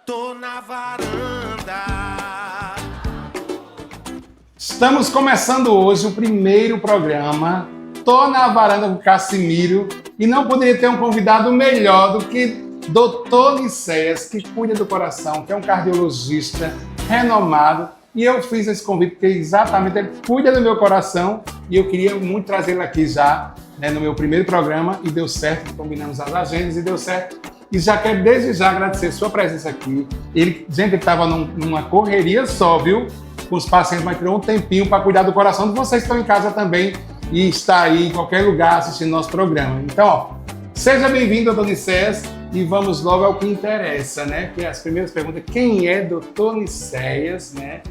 Tô na varanda. Estamos começando hoje o primeiro programa. Tô na varanda com Cassimiro e não poderia ter um convidado melhor do que Dr. Nicéias, que cuida do coração, que é um cardiologista renomado. E eu fiz esse convite porque exatamente ele cuida do meu coração e eu queria muito trazê-lo aqui já, no meu primeiro programa, e deu certo, combinamos as agendas e deu certo. E já quero desde já agradecer sua presença aqui. Ele estava numa correria só, viu? Com os pacientes, mas tirou um tempinho para cuidar do coração de vocês que estão em casa também e está aí em qualquer lugar assistindo nosso programa. Então, seja bem-vindo, Dr. Nicéias, e vamos logo ao que interessa, né? Que é as primeiras perguntas: quem é Dr. Nicéias, né?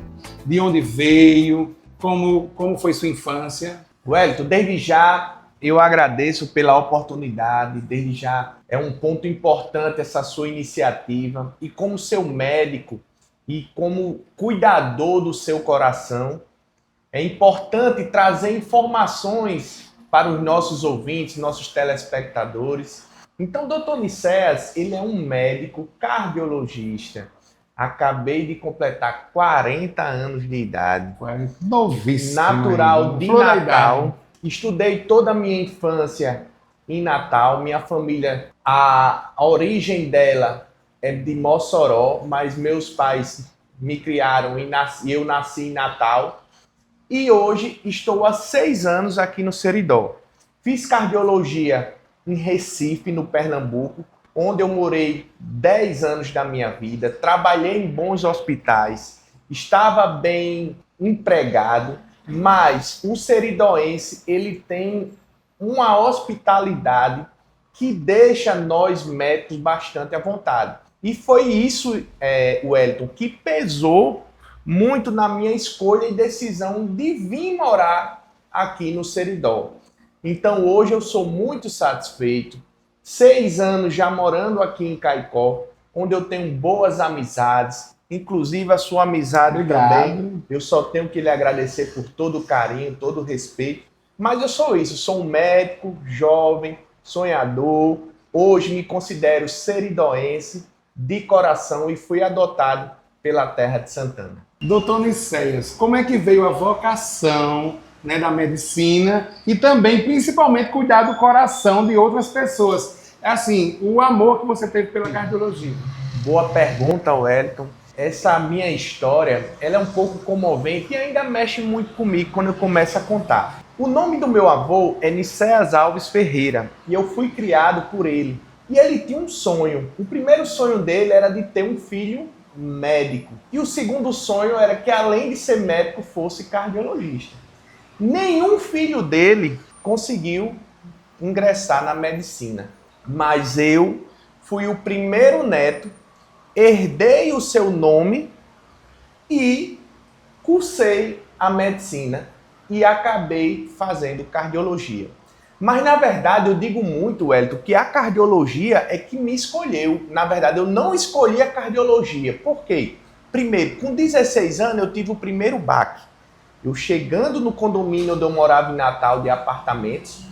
De onde veio? Como foi sua infância? Wellington, desde já eu agradeço pela oportunidade, desde já é um ponto importante essa sua iniciativa, e como seu médico e como cuidador do seu coração, é importante trazer informações para os nossos ouvintes, nossos telespectadores. Então, Dr. Nicéias, ele é um médico cardiologista. Acabei de completar 40 anos de idade. Novíssimo. Natural de Natal. Estudei toda a minha infância em Natal. Minha família, a origem dela é de Mossoró, mas meus pais me criaram e eu nasci em Natal. E hoje estou há 6 anos aqui no Seridó. Fiz cardiologia em Recife, no Pernambuco, onde eu morei 10 anos da minha vida. Trabalhei em bons hospitais, estava bem empregado, mas o seridoense, ele tem uma hospitalidade que deixa nós médicos bastante à vontade. E foi isso, Wellington, que pesou muito na minha escolha e decisão de vir morar aqui no Seridó. Então hoje eu sou muito satisfeito. 6 anos já morando aqui em Caicó, onde eu tenho boas amizades, inclusive a sua amizade também. Eu só tenho que lhe agradecer por todo o carinho, todo o respeito. Mas eu sou isso, sou um médico, jovem, sonhador. Hoje me considero seridoense de coração e fui adotado pela terra de Santana. Dr. Nicéias, como é que veio a vocação, da medicina e também, principalmente, cuidar do coração de outras pessoas? Assim, o amor que você teve pela cardiologia. Boa pergunta, Wellington. Essa minha história, ela é um pouco comovente e ainda mexe muito comigo quando eu começo a contar. O nome do meu avô é Nicéias Alves Ferreira e eu fui criado por ele. E ele tinha um sonho. O primeiro sonho dele era de ter um filho médico. E o segundo sonho era que, além de ser médico, fosse cardiologista. Nenhum filho dele conseguiu ingressar na medicina. Mas eu fui o primeiro neto, herdei o seu nome e cursei a medicina e acabei fazendo cardiologia. Mas, na verdade, eu digo muito, Wellington, que a cardiologia é que me escolheu. Na verdade, eu não escolhi a cardiologia. Por quê? Primeiro, com 16 anos, eu tive o primeiro baque. Eu chegando no condomínio onde eu morava em Natal, de apartamentos,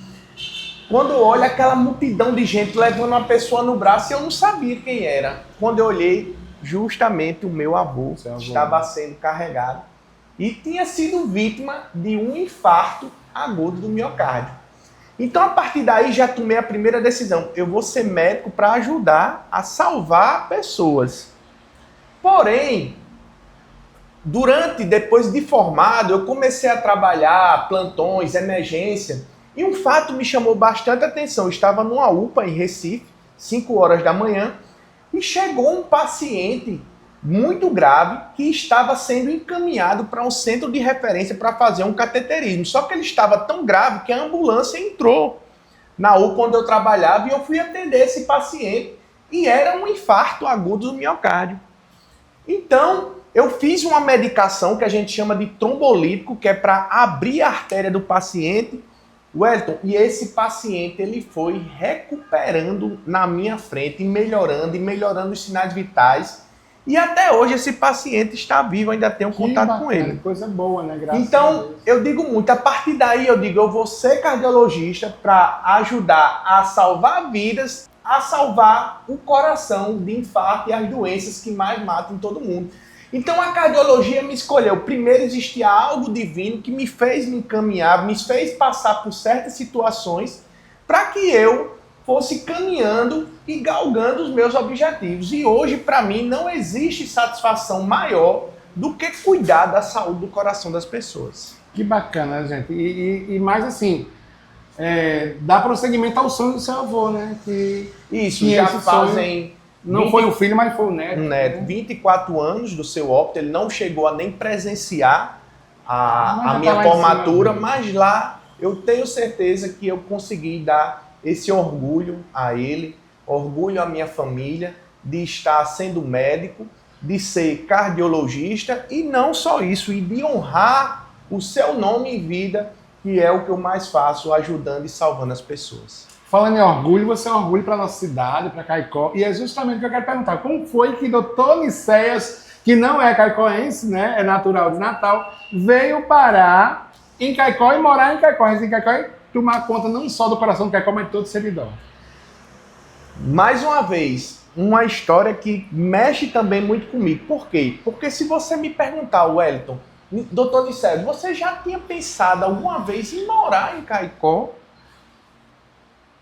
quando eu olho aquela multidão de gente levando uma pessoa no braço, eu não sabia quem era. Quando eu olhei, justamente o meu avô estava sendo carregado e tinha sido vítima de um infarto agudo do miocárdio. Então, a partir daí, já tomei a primeira decisão. Eu vou ser médico para ajudar a salvar pessoas. Porém, depois de formado, eu comecei a trabalhar plantões, emergência, e um fato me chamou bastante atenção. Eu estava numa UPA em Recife, 5 horas da manhã, e chegou um paciente muito grave que estava sendo encaminhado para um centro de referência para fazer um cateterismo. Só que ele estava tão grave que a ambulância entrou na UPA onde eu trabalhava e eu fui atender esse paciente e era um infarto agudo do miocárdio. Então, eu fiz uma medicação que a gente chama de trombolítico, que é para abrir a artéria do paciente, Wellington, e esse paciente ele foi recuperando na minha frente, melhorando os sinais vitais. E até hoje esse paciente está vivo, ainda tenho contato com ele. Coisa boa, né? Graças a então, eu digo muito, a partir daí eu vou ser cardiologista para ajudar a salvar vidas, a salvar o coração de infarto e as doenças que mais matam todo mundo. Então a cardiologia me escolheu. Primeiro existia algo divino que me fez me encaminhar, me fez passar por certas situações para que eu fosse caminhando e galgando os meus objetivos. E hoje, para mim, não existe satisfação maior do que cuidar da saúde do coração das pessoas. Que bacana, gente. E mais assim, dá prosseguimento ao sonho do seu avô, né? Isso, já fazem... Não foi o filho, mas foi o neto. Um neto, 24 anos do seu óbito, ele não chegou a nem presenciar a minha formatura, mas lá eu tenho certeza que eu consegui dar esse orgulho a ele, orgulho à minha família, de estar sendo médico, de ser cardiologista e não só isso, e de honrar o seu nome em vida, que é o que eu mais faço, ajudando e salvando as pessoas. Falando em orgulho, você é um orgulho para a nossa cidade, para Caicó, e é justamente o que eu quero perguntar. Como foi que Dr. Nicéias, que não é caicoense, né, é natural de Natal, veio parar em Caicó e morar em Caicó? Em Caicó e tomar conta não só do coração do Caicó, mas de todo o Seridó. Mais uma vez, uma história que mexe também muito comigo. Por quê? Porque se você me perguntar, Wellington, Dr. Nicéias, você já tinha pensado alguma vez em morar em Caicó?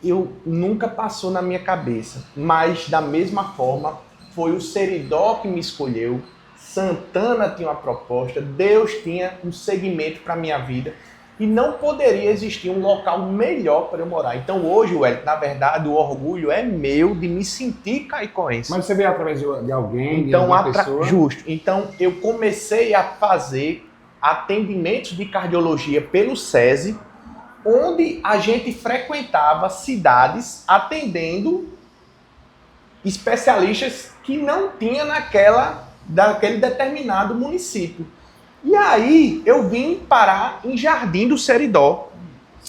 Eu nunca passou na minha cabeça, mas da mesma forma foi o Seridó que me escolheu, Santana tinha uma proposta, Deus tinha um segmento para a minha vida e não poderia existir um local melhor para eu morar. Então hoje, Wellington, na verdade, o orgulho é meu de me sentir caicoense. Mas você veio através de alguém, então, de alguma pessoa? Justo. Então eu comecei a fazer atendimentos de cardiologia pelo SESI, onde a gente frequentava cidades atendendo especialistas que não tinha daquele determinado município. E aí eu vim parar em Jardim do Seridó,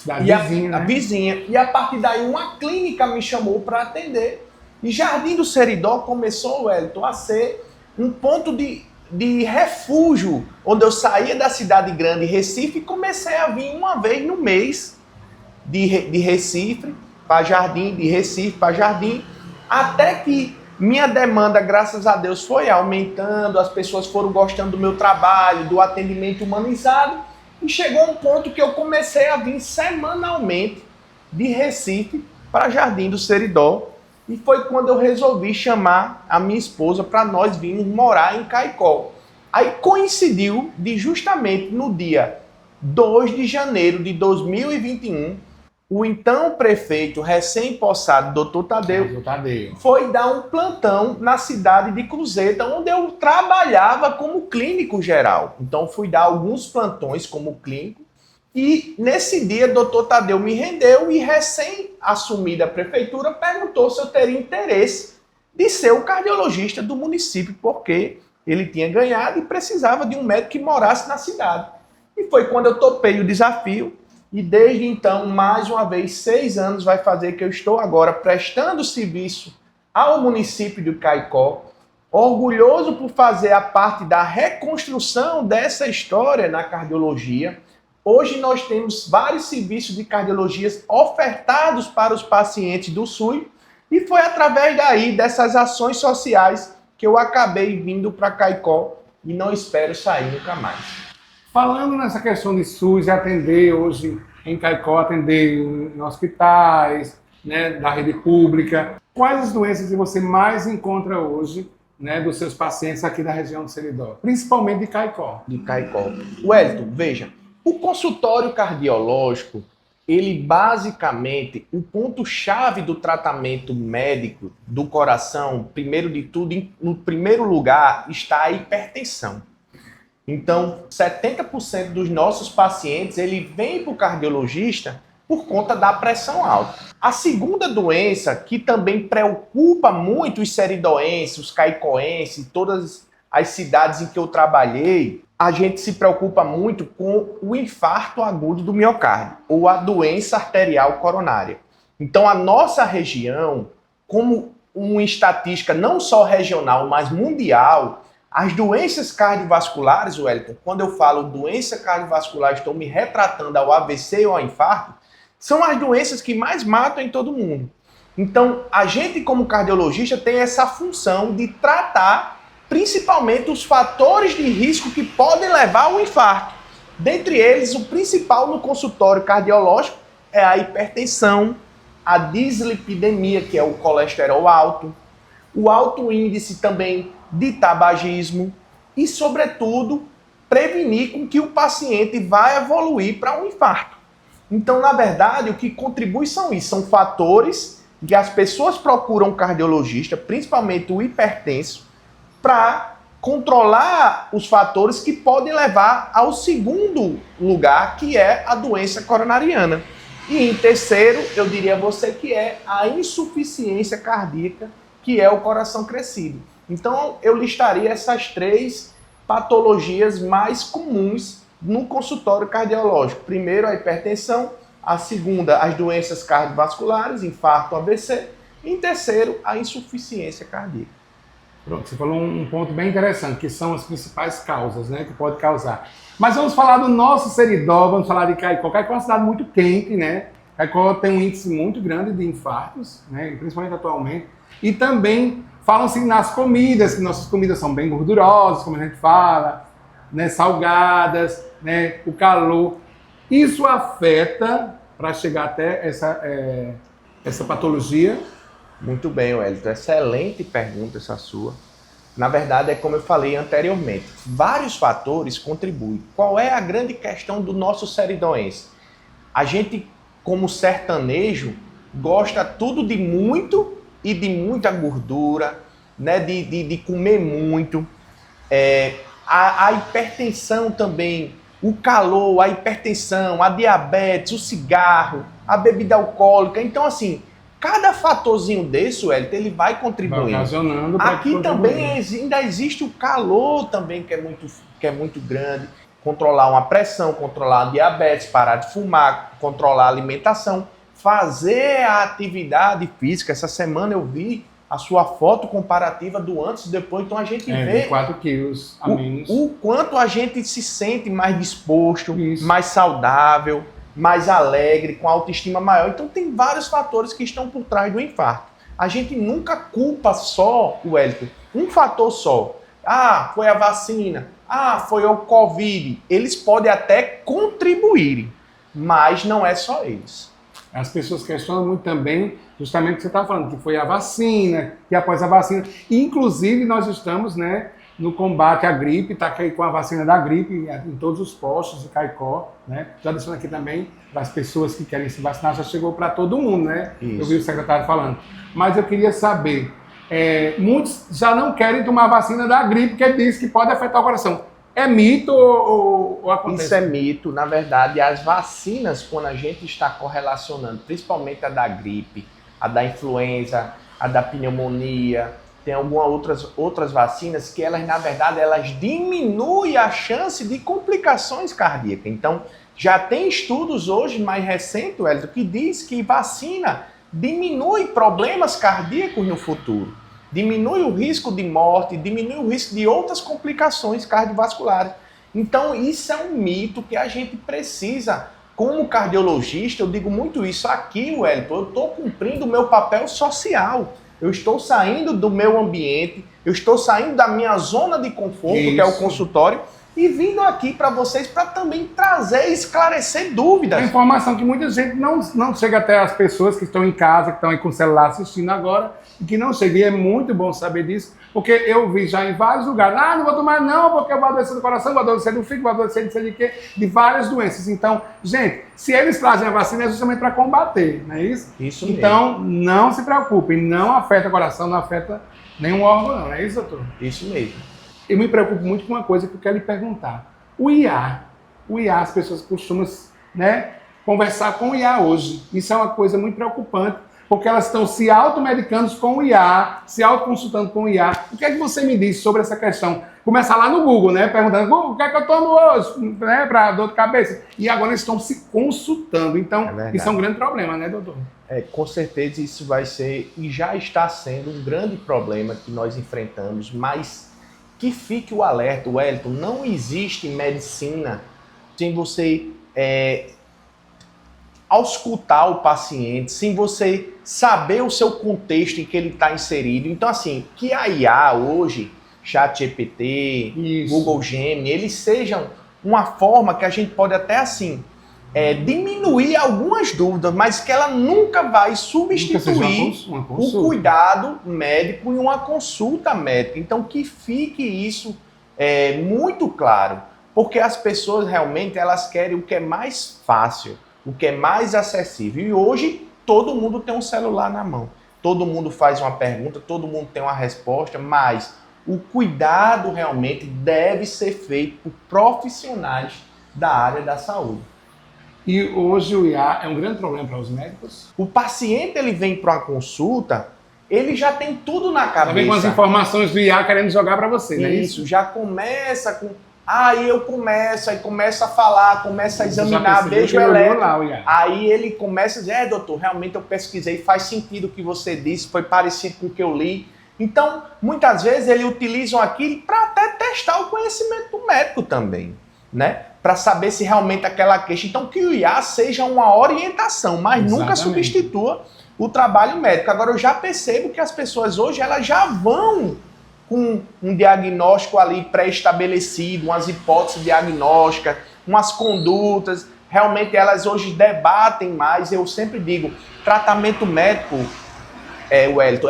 a vizinha. E a partir daí uma clínica me chamou para atender. E Jardim do Seridó começou, Wellington, a ser um ponto de refúgio, onde eu saía da cidade grande, Recife, e comecei a vir uma vez no mês de Recife para Jardim, de Recife para Jardim, até que minha demanda, graças a Deus, foi aumentando, as pessoas foram gostando do meu trabalho, do atendimento humanizado, e chegou um ponto que eu comecei a vir semanalmente de Recife para Jardim do Seridó, e foi quando eu resolvi chamar a minha esposa para nós virmos morar em Caicó. Aí coincidiu de justamente no dia 2 de janeiro de 2021, o então prefeito recém-possado, Dr. Tadeu, foi dar um plantão na cidade de Cruzeta, onde eu trabalhava como clínico geral. Então fui dar alguns plantões como clínico e nesse dia Dr. Tadeu me rendeu e recém-assumida a prefeitura perguntou se eu teria interesse de ser o cardiologista do município, porque ele tinha ganhado e precisava de um médico que morasse na cidade. E foi quando eu topei o desafio. E desde então, mais uma vez, 6 anos vai fazer que eu estou agora prestando serviço ao município de Caicó, orgulhoso por fazer a parte da reconstrução dessa história na cardiologia. Hoje nós temos vários serviços de cardiologia ofertados para os pacientes do SUS e foi através daí, dessas ações sociais, que eu acabei vindo para Caicó e não espero sair nunca mais. Falando nessa questão de SUS e atender hoje em Caicó, atender em hospitais, né, da rede pública, quais as doenças que você mais encontra hoje, né, dos seus pacientes aqui da região do Seridó, principalmente de Caicó? De Caicó. Wellington, veja, o consultório cardiológico, ele basicamente, o ponto-chave do tratamento médico do coração, primeiro de tudo, no primeiro lugar, está a hipertensão. Então, 70% dos nossos pacientes, ele vem para o cardiologista por conta da pressão alta. A segunda doença, que também preocupa muito os seridoenses, os caicoenses, todas as cidades em que eu trabalhei, a gente se preocupa muito com o infarto agudo do miocárdio, ou a doença arterial coronária. Então, a nossa região, como uma estatística não só regional, mas mundial, as doenças cardiovasculares, Wellington, quando eu falo doença cardiovascular, estou me retratando ao AVC ou ao infarto, são as doenças que mais matam em todo mundo. Então, a gente como cardiologista tem essa função de tratar principalmente os fatores de risco que podem levar ao infarto. Dentre eles, o principal no consultório cardiológico é a hipertensão, a dislipidemia, que é o colesterol alto, o alto índice também de tabagismo e, sobretudo, prevenir com que o paciente vá evoluir para um infarto. Então, na verdade, o que contribui são isso, são fatores que as pessoas procuram um cardiologista, principalmente o hipertenso, para controlar os fatores que podem levar ao segundo lugar, que é a doença coronariana. E em terceiro, eu diria a você que é a insuficiência cardíaca, que é o coração crescido. Então, eu listaria essas 3 patologias mais comuns no consultório cardiológico. Primeiro, a hipertensão. A segunda, as doenças cardiovasculares, infarto, AVC. E em terceiro, a insuficiência cardíaca. Pronto, você falou um ponto bem interessante, que são as principais causas, né, que pode causar. Mas vamos falar do nosso Seridó, vamos falar de Caicó. Caicó é uma cidade muito quente, né? Caicó tem um índice muito grande de infartos, né, principalmente atualmente. E também falam-se nas comidas, que nossas comidas são bem gordurosas, como a gente fala, né, salgadas, né, o calor. Isso afeta para chegar até essa patologia? Muito bem, Wellington. Excelente pergunta essa sua. Na verdade, é como eu falei anteriormente. Vários fatores contribuem. Qual é a grande questão do nosso seridóense? A gente, como sertanejo, gosta tudo de muito e de muita gordura, né? de comer muito. A hipertensão também, o calor, a hipertensão, a diabetes, o cigarro, a bebida alcoólica. Então, assim, cada fatorzinho desse, Wellington, ele vai contribuindo. Aqui também ainda existe o calor também, que é muito grande. Controlar uma pressão, controlar a diabetes, parar de fumar, controlar a alimentação, fazer a atividade física. Essa semana eu vi a sua foto comparativa do antes e depois, então a gente vê 4 quilos a menos. O quanto a gente se sente mais disposto, mais saudável, mais alegre, com autoestima maior. Então tem vários fatores que estão por trás do infarto. A gente nunca culpa só, Wellington, um fator só. Ah, foi a vacina. Ah, foi o Covid. Eles podem até contribuir, mas não é só eles. As pessoas questionam muito também, justamente o que você estava falando, que foi a vacina, que após a vacina. Inclusive, nós estamos, né, no combate à gripe, está aqui com a vacina da gripe em todos os postos de Caicó, né? Já deixando aqui também para as pessoas que querem se vacinar, já chegou para todo mundo, né? Isso. Eu vi o secretário falando. Mas eu queria saber, muitos já não querem tomar a vacina da gripe, porque diz que pode afetar o coração. É mito ou acontece? Isso é mito. Na verdade, as vacinas, quando a gente está correlacionando, principalmente a da gripe, a da influenza, a da pneumonia, tem algumas outras vacinas que elas, na verdade, elas diminuem a chance de complicações cardíacas. Então, já tem estudos hoje mais recentes, Wellington, que diz que vacina diminui problemas cardíacos no futuro. Diminui o risco de morte, diminui o risco de outras complicações cardiovasculares. Então, isso é um mito que a gente precisa, como cardiologista, eu digo muito isso aqui, Wellington, eu estou cumprindo o meu papel social. Eu estou saindo do meu ambiente, eu estou saindo da minha zona de conforto, que é o consultório, e vindo aqui para vocês para também trazer e esclarecer dúvidas. É informação que muita gente não chega até as pessoas que estão em casa, que estão aí com o celular assistindo agora, e que não chegam. E é muito bom saber disso, porque eu vi já em vários lugares, não vou tomar não, porque eu vou adoecer do coração, vou adoecer do fígado, vou adoecer de sei de quê, de várias doenças. Então, gente, se eles trazem a vacina é justamente para combater, não é isso? Isso mesmo. Então, não se preocupem, não afeta o coração, não afeta nenhum órgão não é isso, doutor? Isso mesmo. Eu me preocupo muito com uma coisa que eu quero lhe perguntar. O IA, as pessoas costumam, né, conversar com o IA hoje. Isso é uma coisa muito preocupante, porque elas estão se automedicando com o IA, se autoconsultando com o IA. O que é que você me diz sobre essa questão? Começar lá no Google, né, perguntando, Google, o que é que eu tomo hoje, né, para dor de cabeça? E agora eles estão se consultando. Então, isso é um grande problema, né, doutor? Com certeza isso vai ser, e já está sendo, um grande problema que nós enfrentamos, mas que fique o alerta, Wellington, não existe medicina sem você auscultar o paciente, sem você saber o seu contexto em que ele está inserido. Então, assim, que a IA hoje, ChatGPT, Google Gemini, eles sejam uma forma que a gente pode até, assim, diminuir algumas dúvidas, mas que ela nunca vai substituir o cuidado médico e uma consulta médica. Então, que fique isso muito claro, porque as pessoas realmente elas querem o que é mais fácil, o que é mais acessível. E hoje, todo mundo tem um celular na mão. Todo mundo faz uma pergunta, todo mundo tem uma resposta, mas o cuidado realmente deve ser feito por profissionais da área da saúde. E hoje o IA é um grande problema para os médicos? O paciente ele vem para uma consulta, ele já tem tudo na cabeça. Já vem com as informações do IA querendo jogar para você, não é isso? Já começa com... Aí começa a falar, começa a examinar, vejo o eletro. Aí ele começa a dizer, doutor, realmente eu pesquisei, faz sentido o que você disse, foi parecido com o que eu li. Então, muitas vezes eles utilizam aquilo para até testar o conhecimento do médico também, né? Para saber se realmente aquela queixa... Então, que o IA seja uma orientação, mas nunca substitua o trabalho médico. Agora, eu já percebo que as pessoas hoje, elas já vão com um diagnóstico ali pré-estabelecido, umas hipóteses diagnósticas, umas condutas. Realmente, elas hoje debatem mais. Eu sempre digo, tratamento médico, Wellington,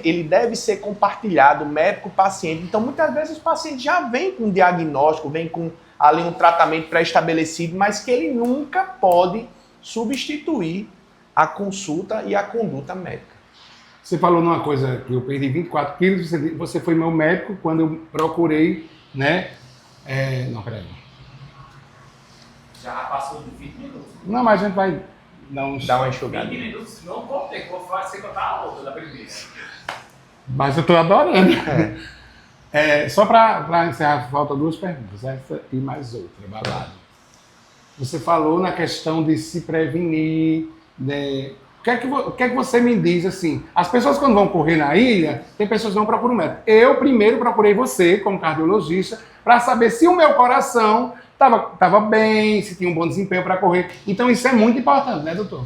ele deve ser compartilhado, médico-paciente. Então, muitas vezes, os pacientes já vêm com um diagnóstico, vêm com ali um tratamento pré-estabelecido, mas que ele nunca pode substituir a consulta e a conduta médica. Você falou numa coisa que eu perdi 24 quilos, você foi meu médico quando eu procurei, né? Não, peraí. Já passou de 20 minutos. Não, mas a gente vai dar uma enxugada. 20 minutos, não contei, que vou fazer contar a outra da primeira. Mas eu estou adorando. Só para encerrar, falta duas perguntas, essa e mais outra, babado. Você falou na questão de se prevenir, né? O que é que você me diz assim? As pessoas quando vão correr na ilha, tem pessoas que não procuram médico. Eu primeiro procurei você, como cardiologista, para saber se o meu coração estava bem, se tinha um bom desempenho para correr. Então isso é muito importante, né, doutor?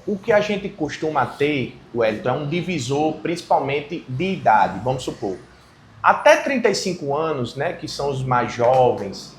O que a gente costuma ter, Wellington, é um divisor principalmente de idade, vamos supor. Até 35 anos, né, que são os mais jovens,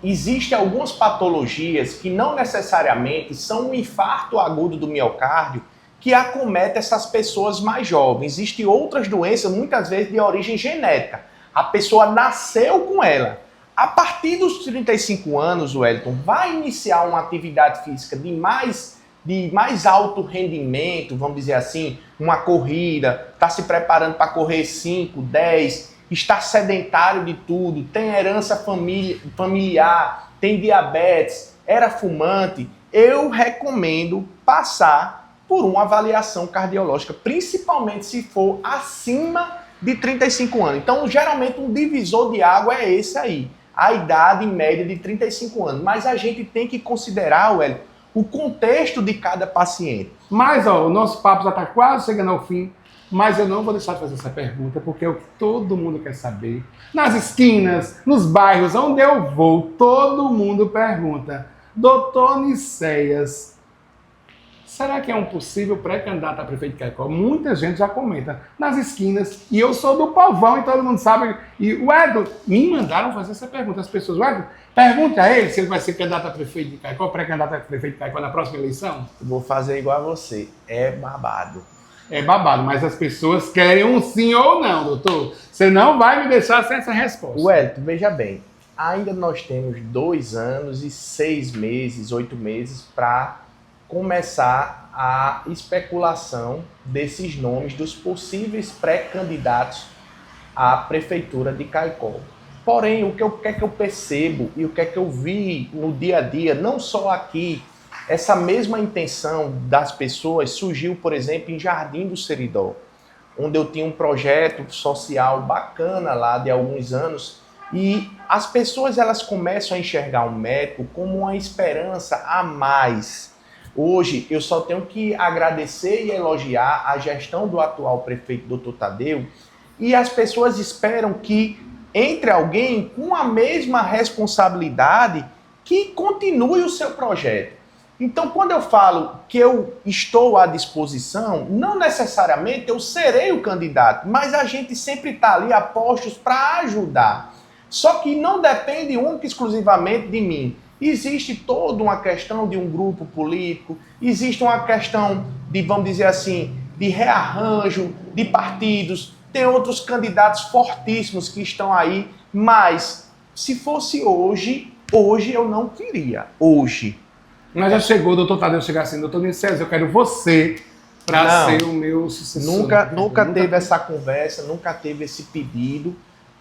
existem algumas patologias que não necessariamente são um infarto agudo do miocárdio que acomete essas pessoas mais jovens. Existem outras doenças, muitas vezes de origem genética. A pessoa nasceu com ela. A partir dos 35 anos, Wellington, vai iniciar uma atividade física de mais alto rendimento, vamos dizer assim, uma corrida, está se preparando para correr 5, 10, está sedentário de tudo, tem herança familiar, tem diabetes, era fumante, eu recomendo passar por uma avaliação cardiológica, principalmente se for acima de 35 anos. Então, geralmente, um divisor de água é esse aí, a idade média de 35 anos. Mas a gente tem que considerar, Wellington, o contexto de cada paciente. Mas, o nosso papo já está quase chegando ao fim. Mas eu não vou deixar de fazer essa pergunta, porque é o que todo mundo quer saber. Nas esquinas, nos bairros, onde eu vou, todo mundo pergunta: Doutor Nicéias, será que é um possível pré-candidato a prefeito de Caicó? Muita gente já comenta nas esquinas, e eu sou do povão e todo mundo sabe. E o Edson, me mandaram fazer essa pergunta. As pessoas, Edson, pergunte a ele se ele vai ser candidato a prefeito de Caicó, pré-candidato a prefeito de Caicó na próxima eleição. Vou fazer igual a você, é babado. É babado, mas as pessoas querem um sim ou não, doutor. Você não vai me deixar sem essa resposta. Wellington, veja bem, ainda nós temos 2 anos e 6 meses, 8 meses para começar a especulação desses nomes dos possíveis pré-candidatos à prefeitura de Caicó. Porém, o que é que eu percebo e o que é que eu vi no dia a dia, não só aqui, essa mesma intenção das pessoas surgiu, por exemplo, em Jardim do Seridó, onde eu tinha um projeto social bacana lá de alguns anos, e as pessoas elas começam a enxergar o médico como uma esperança a mais. Hoje eu só tenho que agradecer e elogiar a gestão do atual prefeito Dr. Tadeu, e as pessoas esperam que entre alguém com a mesma responsabilidade que continue o seu projeto. Então, quando eu falo que eu estou à disposição, não necessariamente eu serei o candidato, mas a gente sempre está ali a postos para ajudar. Só que não depende única e exclusivamente de mim. Existe toda uma questão de um grupo político, existe uma questão de, vamos dizer assim, de rearranjo de partidos, tem outros candidatos fortíssimos que estão aí, mas se fosse hoje eu não queria, hoje. Mas já chegou, doutor Tadeu, chegar assim, doutor Nicésio, eu quero você para ser o meu sucessor. Nunca teve essa conversa, nunca teve esse pedido.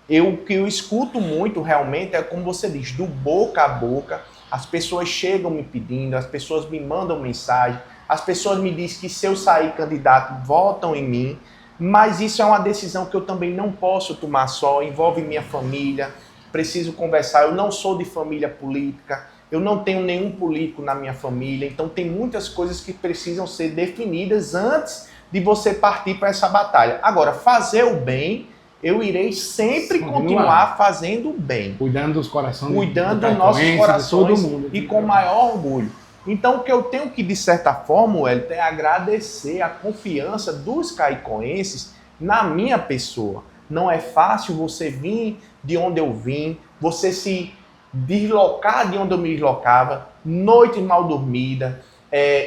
O que eu escuto muito realmente é como você diz, do boca a boca, as pessoas chegam me pedindo, as pessoas me mandam mensagem, as pessoas me dizem que se eu sair candidato, votam em mim, mas isso é uma decisão que eu também não posso tomar só, envolve minha família, preciso conversar, eu não sou de família política, eu não tenho nenhum político na minha família, então tem muitas coisas que precisam ser definidas antes de você partir para essa batalha. Agora, fazer o bem, eu irei sempre continuar fazendo o bem. Cuidando dos corações. Cuidando dos nossos corações todo mundo, e com maior orgulho. Então, o que eu tenho que, de certa forma, Wellington, é agradecer a confiança dos caicoenses na minha pessoa. Não é fácil você vir de onde eu vim, você se deslocar de onde eu me deslocava, noite mal dormida,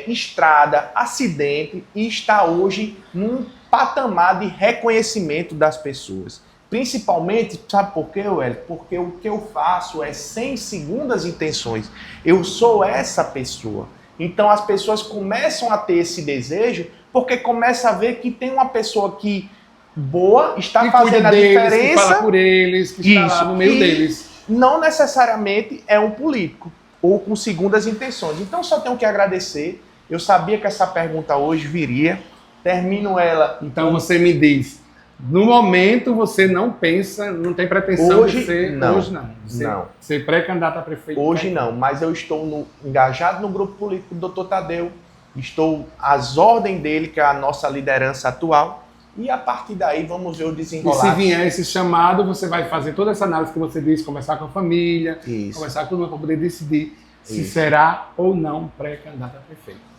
estrada, acidente, e estar hoje num patamar de reconhecimento das pessoas. Principalmente, sabe por quê, Wellington? Porque o que eu faço é sem segundas intenções. Eu sou essa pessoa. Então as pessoas começam a ter esse desejo porque começa a ver que tem uma pessoa que boa, está fazendo a diferença. Que fala por eles, que está lá no meio deles. Não necessariamente é um político ou com segundas intenções. Então só tenho que agradecer. Eu sabia que essa pergunta hoje viria. Termino ela. Então você me diz, no momento você não pensa, não tem pretensão de ser... Não. Hoje não. Ser pré-candidato a prefeito. Hoje não, mas eu estou engajado no grupo político do Dr. Tadeu. Estou às ordens dele, que é a nossa liderança atual. E a partir daí vamos ver o desenrolar. E se vier esse chamado, você vai fazer toda essa análise que você disse, conversar com a família, conversar com todo mundo para poder decidir se será ou não pré-candidato a prefeito.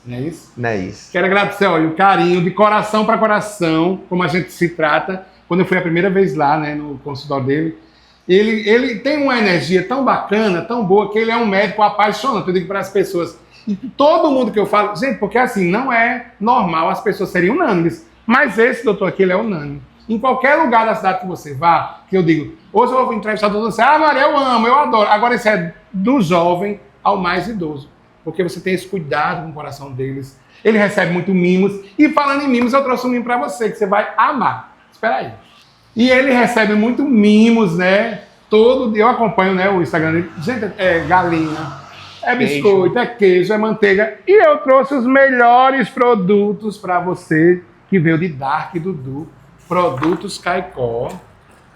Não é isso? Não é isso. Quero agradecer, olha, o carinho de coração para coração, como a gente se trata. Quando eu fui a primeira vez lá, né, no consultório dele, ele tem uma energia tão bacana, tão boa, que ele é um médico apaixonante. Eu digo para as pessoas, e todo mundo que eu falo, gente, porque assim, não é normal as pessoas serem unânimes, mas esse doutor aqui, ele é unânime. Em qualquer lugar da cidade que você vá, que eu digo, hoje eu vou entrevistar todo mundo, você, Maria, eu amo, eu adoro. Agora esse é do jovem ao mais idoso. Porque você tem esse cuidado com o coração deles. Ele recebe muito mimos. E falando em mimos, eu trouxe um mimo para você, que você vai amar. Espera aí. E ele recebe muito mimos, né? Todo dia eu acompanho, né, o Instagram dele. Gente, é galinha, é biscoito, é queijo, é manteiga. E eu trouxe os melhores produtos para você, que veio de Dark Dudu. Produtos Caicó.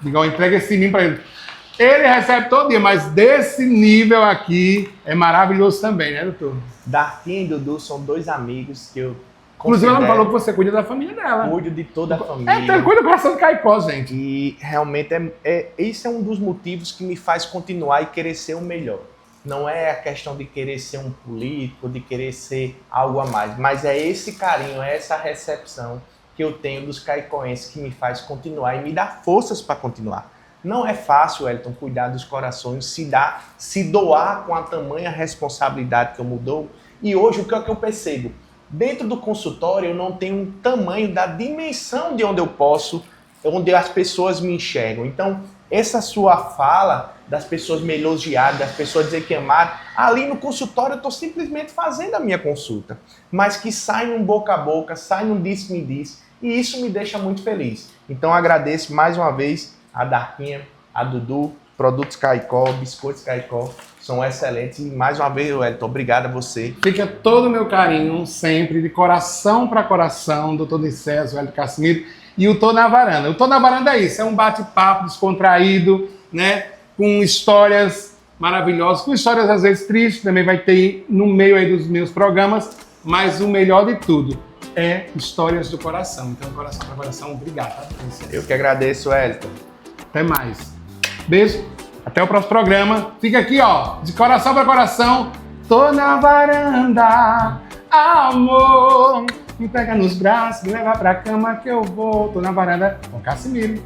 Diga, entrega esse mimo para ele. Ele recebe todo dia, mas desse nível aqui é maravilhoso também, né, doutor? Darquinha e Dudu são dois amigos que eu inclusive ela me falou que você cuida da família dela. Cuido de toda a família. Então cuida do coração do Caicó, gente. E realmente esse é um dos motivos que me faz continuar e querer ser o melhor. Não é a questão de querer ser um político, de querer ser algo a mais, mas é esse carinho, é essa recepção que eu tenho dos caicoenses que me faz continuar e me dá forças para continuar. Não é fácil, Wellington, cuidar dos corações, se doar com a tamanha responsabilidade que eu mudou. E hoje, o que é que eu percebo? Dentro do consultório, eu não tenho um tamanho da dimensão de onde eu posso, onde as pessoas me enxergam. Então, essa sua fala das pessoas me elogiarem, das pessoas dizer que amaram, ali no consultório eu estou simplesmente fazendo a minha consulta. Mas que sai num boca a boca, sai num disse-me-disse, e isso me deixa muito feliz. Então, agradeço mais uma vez a Darquinha, a Dudu, produtos Caicó, biscoitos Caicó, são excelentes. E mais uma vez, Wellington, obrigado a você. Fica todo o meu carinho, sempre, de coração para coração, doutor Nicésio, Wellington Cassimiro, e o Tô na Varanda. O Tô na Varanda é isso, é um bate-papo descontraído, né, com histórias maravilhosas, com histórias às vezes tristes, também vai ter no meio aí dos meus programas, mas o melhor de tudo é histórias do coração. Então, coração para coração, obrigado. Tá? Eu que agradeço, Wellington. Até mais. Beijo. Até o próximo programa. Fica aqui, ó, de coração para coração, Tô na varanda, amor. Me pega nos braços, me leva pra cama que eu vou. Tô na varanda com Cassimiro.